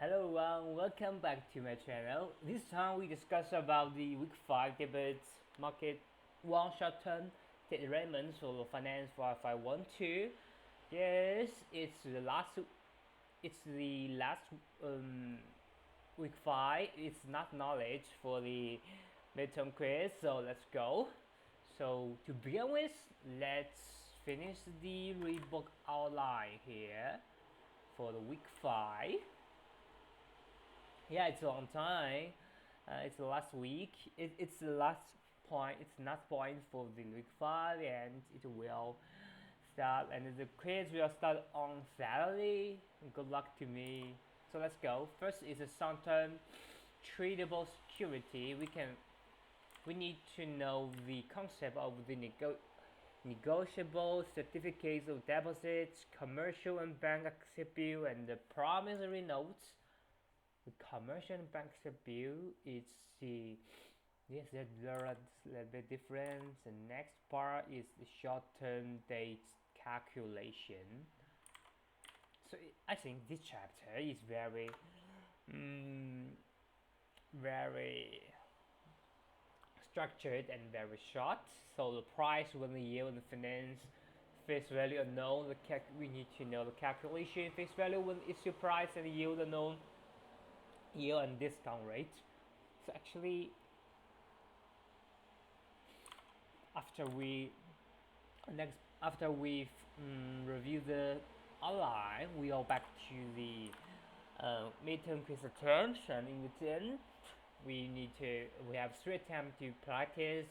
Hello everyone, welcome back to my channel. This time we discuss about the week 5 debates market one short-term arrangements for the finance for 512. Yes, it's the last week 5. It's not knowledge for the midterm quiz, so let's go. So to begin with, let's finish the read book outline here for the week 5. Yeah, it's a long time. It's the last week. It's the last point. It's not point for the week 5, and it will start. And the quiz will start on Saturday. Good luck to me. So let's go. First is a short-term tradable security. We need to know the concept of the negotiable certificates of deposits, commercial and bank accept bill, and the promissory notes. The commercial and bank accept bill is the yes, there are a little bit different. The next part is the short-term dates calculation. So I think this chapter is very structured and very short. So the price, when the yield, and the finance, face value unknown. We need to know the calculation. Face value when issue price and yield unknown. Yield and discount rate. So actually, after we review the outline, we go back to the midterm quiz attempts, and in between we have 3 attempts to practice.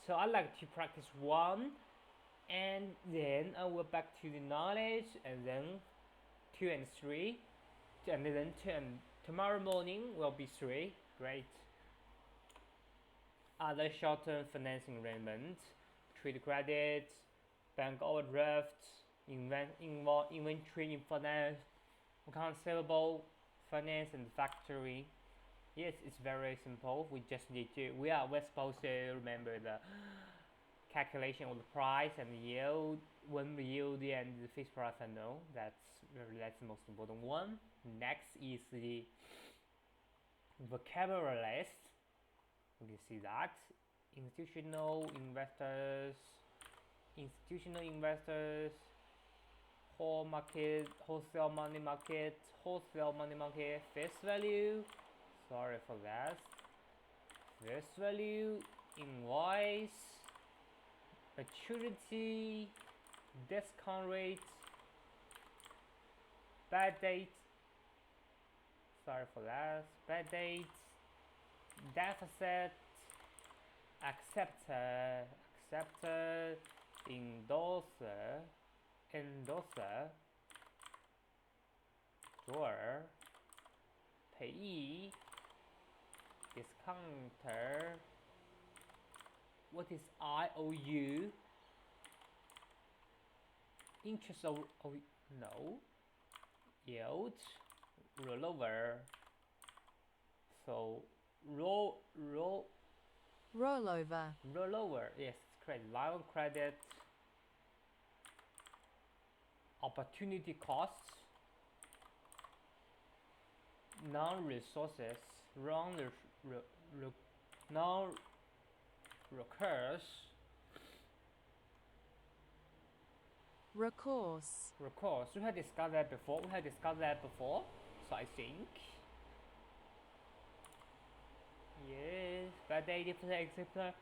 So I like to practice one, and then I will back to the knowledge, and then 2 and 3, and then 2 and tomorrow morning will be 3. Great. Other short-term financing arrangements: trade credit, bank overdraft, inventory in finance, accounts receivable, finance, and factory. Yes, it's very simple. We're supposed to remember the calculation of the price and the yield. When the yield and the fixed price I know, that's the most important one. Next is the vocabulary list. You can see that institutional investors, wholesale money market, face value. Sorry for that. Face value, invoice, maturity, discount rate, bad date. Sorry for that. Bad date, deficit, acceptor, endorser, drawer, payee, discounter. What is IOU? Interest of no. Yield, rollover. So rollover. Yes, it's credit. Line of credit. Opportunity costs. Non-resources. Non-recurs. Recourse. We had discussed that before. So I think. Yes, bad day, etc.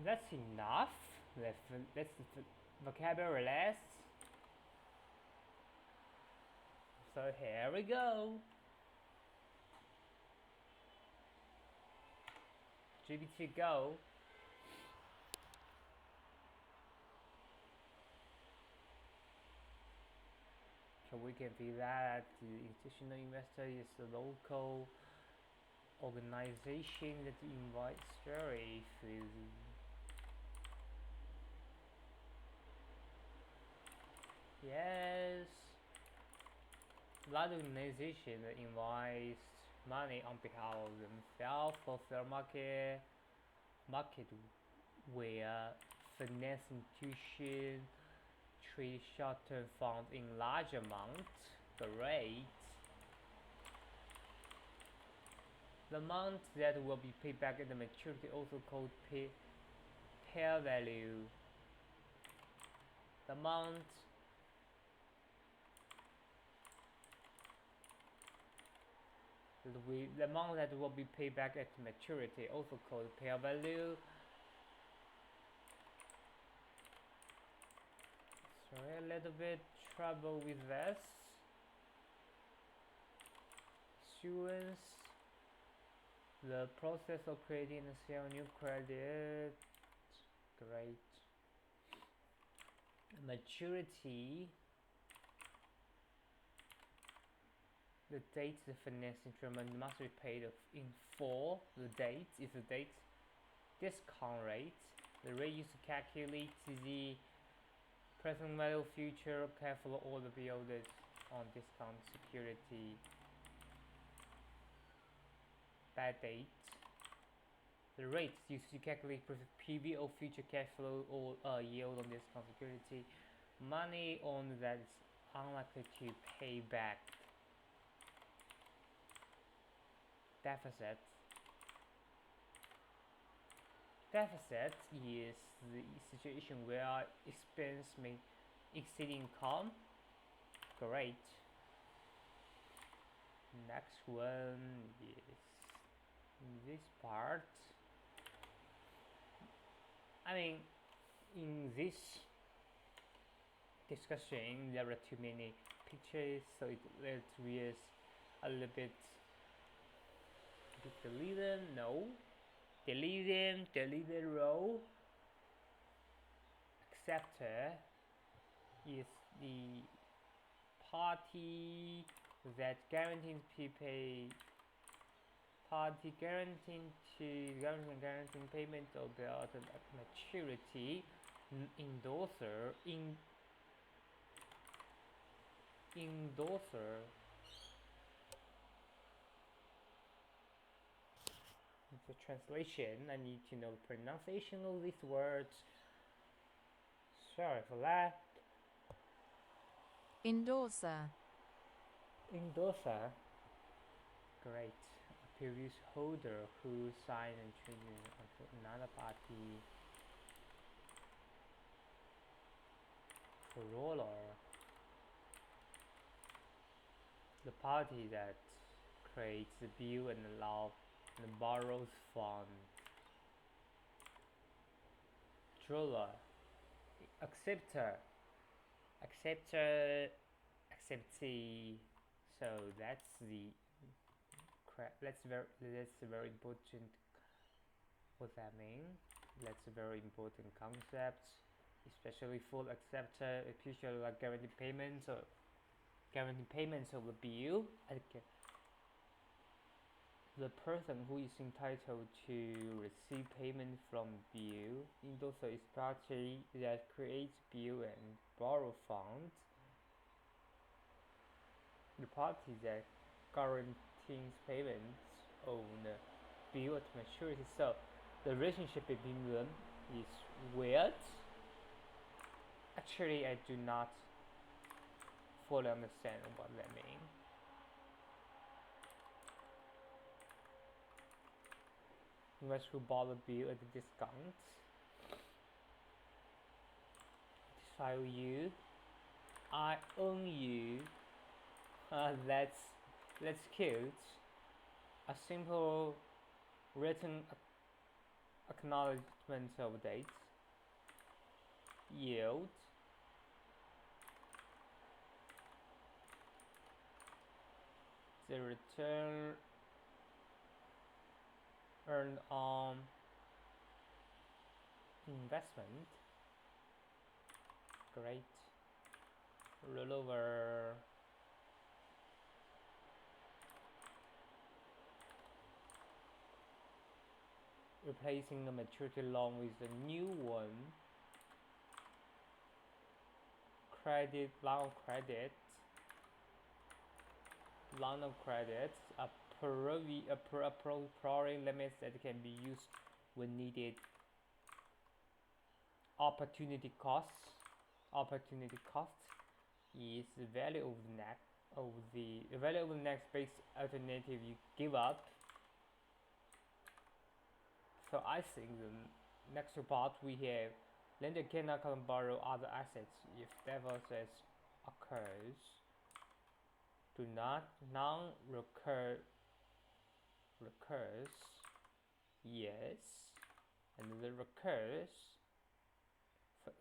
That's enough. Let's vocabulary list. So here we go. GPT go. So we can see that the institutional investor is the local organization that invites very few. Yes, a lot of organization that invites money on behalf of themselves for fair market where finance institution trade short-term funds in large amounts. Great. The amount that will be paid back at the maturity, also called pair value. The amount that will be paid back at maturity, also called pair value. Sorry, a little bit trouble with this. Issuance. The process of creating and selling new credit. Great. Maturity. The date the finance instrument must be paid in full. The date is the date. Discount rate. The rate used to calculate the present value future cash flow order billed on discount security. That date. The rate used to calculate PV of future cash flow or yield on discount security. Money on that is unlikely to pay back. Deficit. Deficit is the situation where expense may exceed income. Great. Next one is this part. I mean, in this discussion there are too many pictures, so let's read a little bit. Delete them, no. Delete them, delete the row. Acceptor is the party that guarantees prepay. Party guaranteeing payment of the maturity. Endorser. Endorser. The translation, I need to know the pronunciation of these words. Sorry for that. Endorser. Endorser. Great. A previous holder who signed and traded onto another party. Controller. The party that creates the bill and allows and borrows funds. Controller. Acceptor. Acceptee. So that's very important. What that means? That's a very important concept, especially for acceptor, especially like guaranteed payments of the bill. The person who is entitled to receive payment from bill. Endorser is party that creates bill and borrow funds. The party that guarantees payments on the bill at maturity. So the relationship between them is weird. Actually, I do not fully understand what that means. Investors who bought the bill at a discount. I owe you. I own you. That's cute. A simple written acknowledgement of date. Yield. The return earned on investment. Great. Rollover. Replacing the maturity loan with a new one. Credit, line of credit, a priority limit that can be used when needed. Opportunity cost is the value of the available next best alternative you give up. So I think the next part we have lender cannot borrow other assets if deficit occurs. Do not non-recurs, yes, and the recurs.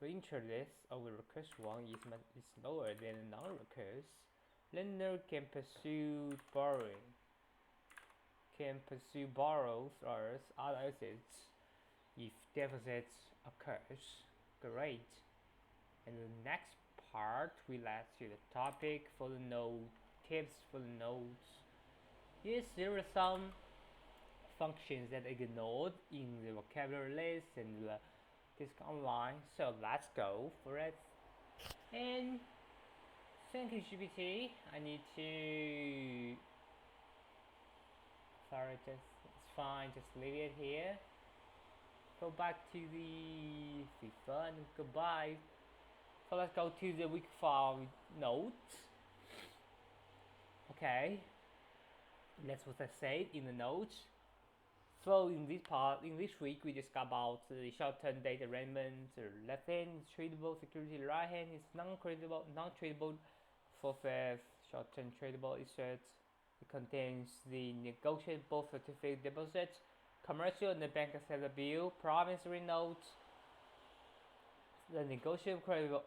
The interest of the recurse one is lower than the non-recurse. Lender can pursue borrows or other assets if deficit occurs. Great. And the next part relates to the topic for the note, tips for the notes. Yes, there are some functions that are ignored in the vocabulary list and the disk online, so let's go for it. And thank you, GPT. I need to. Sorry, it's fine. Just leave it here. Go back to the FIFA and goodbye. So let's go to the week 5 notes. Okay, that's what I said in the notes. So in this week, we discuss about the short-term data arrangement. Left hand is tradable security, right hand is non-tradable. For short-term tradable assets, it contains the negotiable certificate deposits, commercial and the bank accepted bill, promissory notes. The negotiable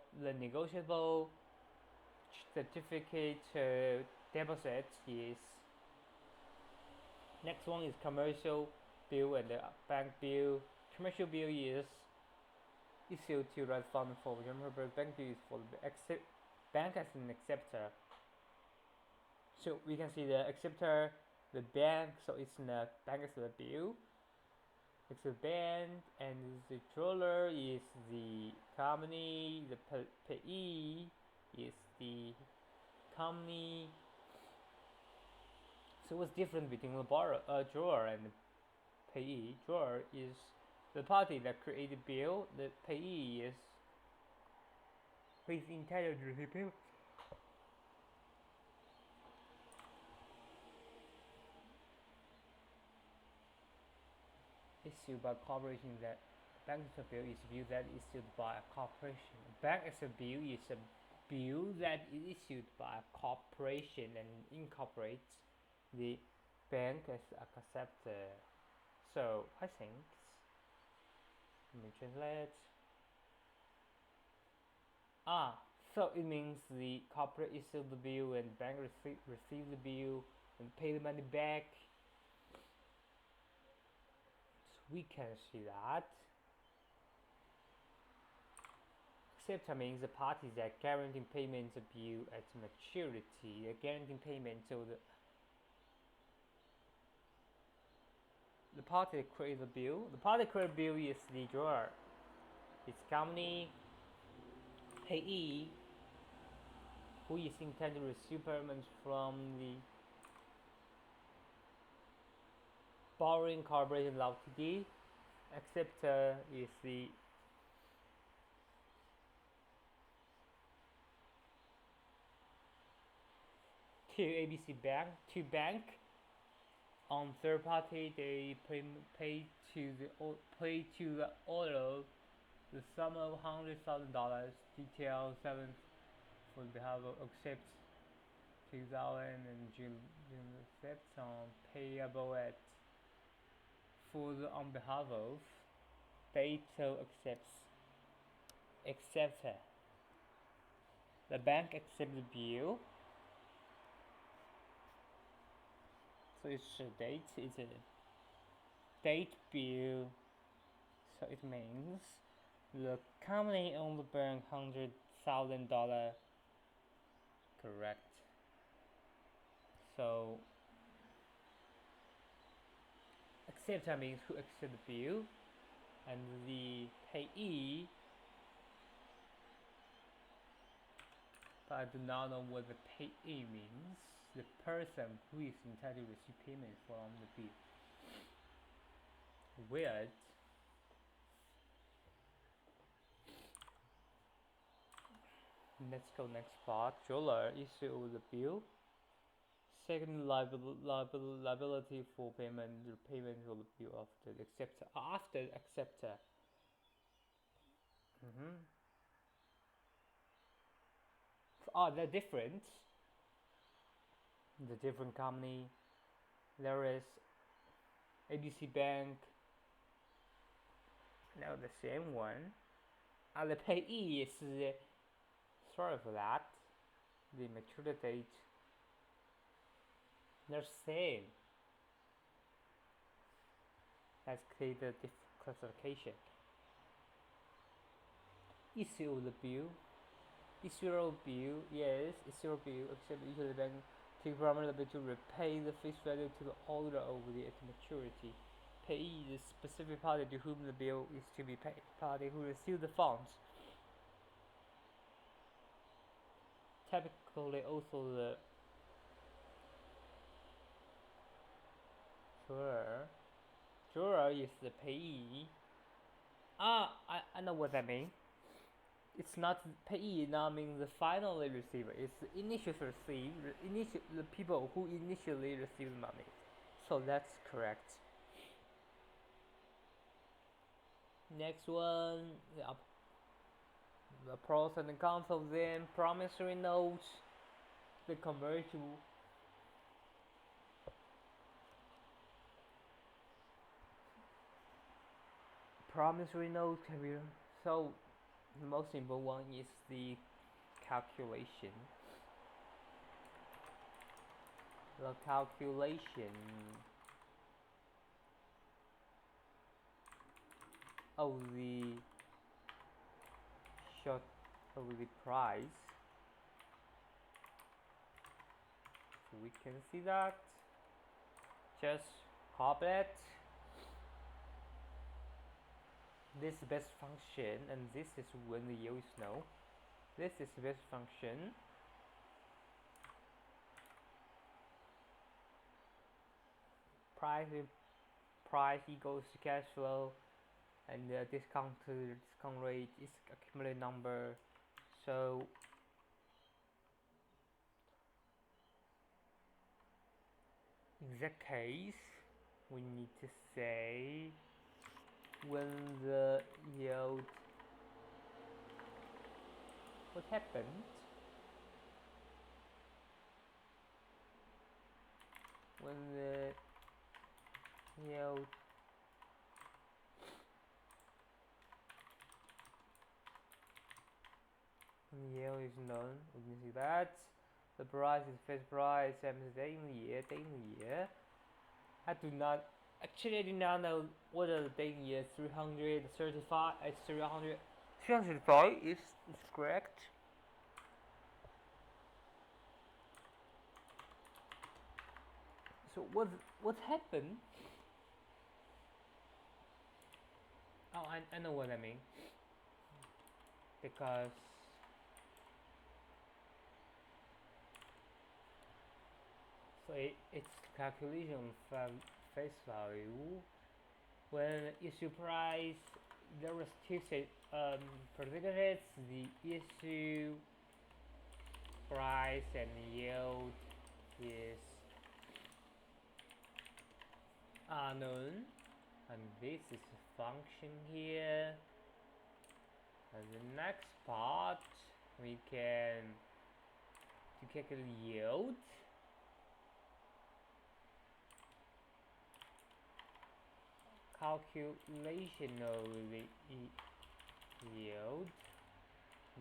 certificate deposit is next one is commercial bill and the bank bill. Commercial bill is issued to raise fund for remember bank bill is for the bank as an acceptor. So we can see the acceptor, the bank, so it's in the bank as the bill. It's a bank, and the controller is the company, the payee is the company. So what's different between the drawer and the payee? Drawer is the party that created the bill. The payee is who is entitled to receive payment. Issued by corporation. That bank as a bill is a bill that is issued by a corporation. Bank as a bill is a bill that is issued by a corporation and incorporates the bank as a acceptor. So I think, let me translate. So it means the corporate issued the bill and bank receive the bill and pay the money back. So we can see that. Acceptor means the parties that guarantee payment of bill at maturity. They guarantee payment, so the party that creates the bill. The party that creates the bill is the drawer. It's company, payee, who is intended to receive payment from the borrowing corporation Ltd. Acceptor is the ABC bank, to bank. On third party, they pay to the owner the sum of $100,000. Detail 7 for behalf of accept 2,000 and June accepts on payable at for the on behalf of data acceptor. The bank accepts the bill. So it's a date. It's a date bill. So it means the company owns the bank $100,000. Correct. So acceptor means who accepts the bill, and the payee. But I do not know what the payee means. The person who is entitled to receive payment from the bill. Weird. Let's go next part. Jeweler issue the bill. Second, liability for payment. The payment will be after the acceptor. After acceptor. They're different. The different company. There is ABC Bank. Now the same one. The payee is sorry for that. The maturity date. They're same. Let's create a different classification. Issue of the bill. Issue of bill, yes, issue of bill, except usually the bank take primarily to repay the face value to the holder of the maturity. Payee is the specific party to whom the bill is to be paid, party who receives the funds. Typically also the juror is the payee. I know what that means. It's not payee now means the finally receiver. It's the initial the people who initially receive money. So that's correct. Next one, the pros and the cons of them. Promissory notes, the convertible. Promissory notes can be so. The most important one is the calculation. The calculation of the short of the price. So we can see that. Just copy it. This is best function, and this is when the yield is no. This is best function. Price equals to cash flow, and the discount rate is accumulated number. So in that case, we need to say when the yield, what happened? When the yield is known, we can see that the price is first price, same as day in the year. I do not know whether the day in year 335 is correct. So what happened? Oh, I know what I mean. Because so it's calculation from face value. When issue price, there was two percentages: the issue price and yield is unknown, and this is a function here. And the next part, we can to calculate yield. Calculation of the yield.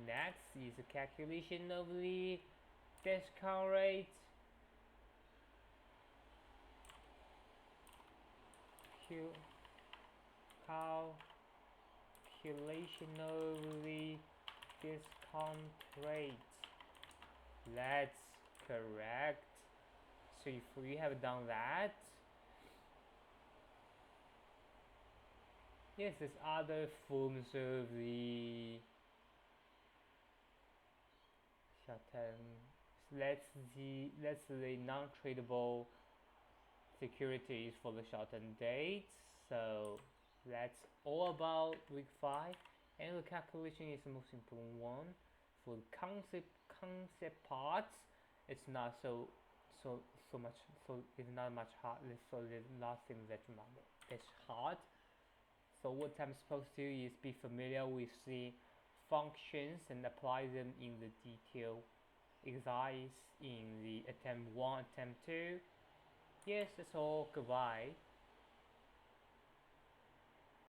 Next is a calculation of the discount rate. Calculation of the discount rate. That's correct. So if we have done that, yes, there's other forms of the short-term. That's the non-tradable securities for the short-term dates. So that's all about week 5, and the calculation is the most important one. For the concept parts, it's not so so much, so it's not much hard, so there's nothing that's hard. So what I'm supposed to do is be familiar with the functions and apply them in the detail exercise in the attempt 1, attempt 2. Yes, that's all. Goodbye.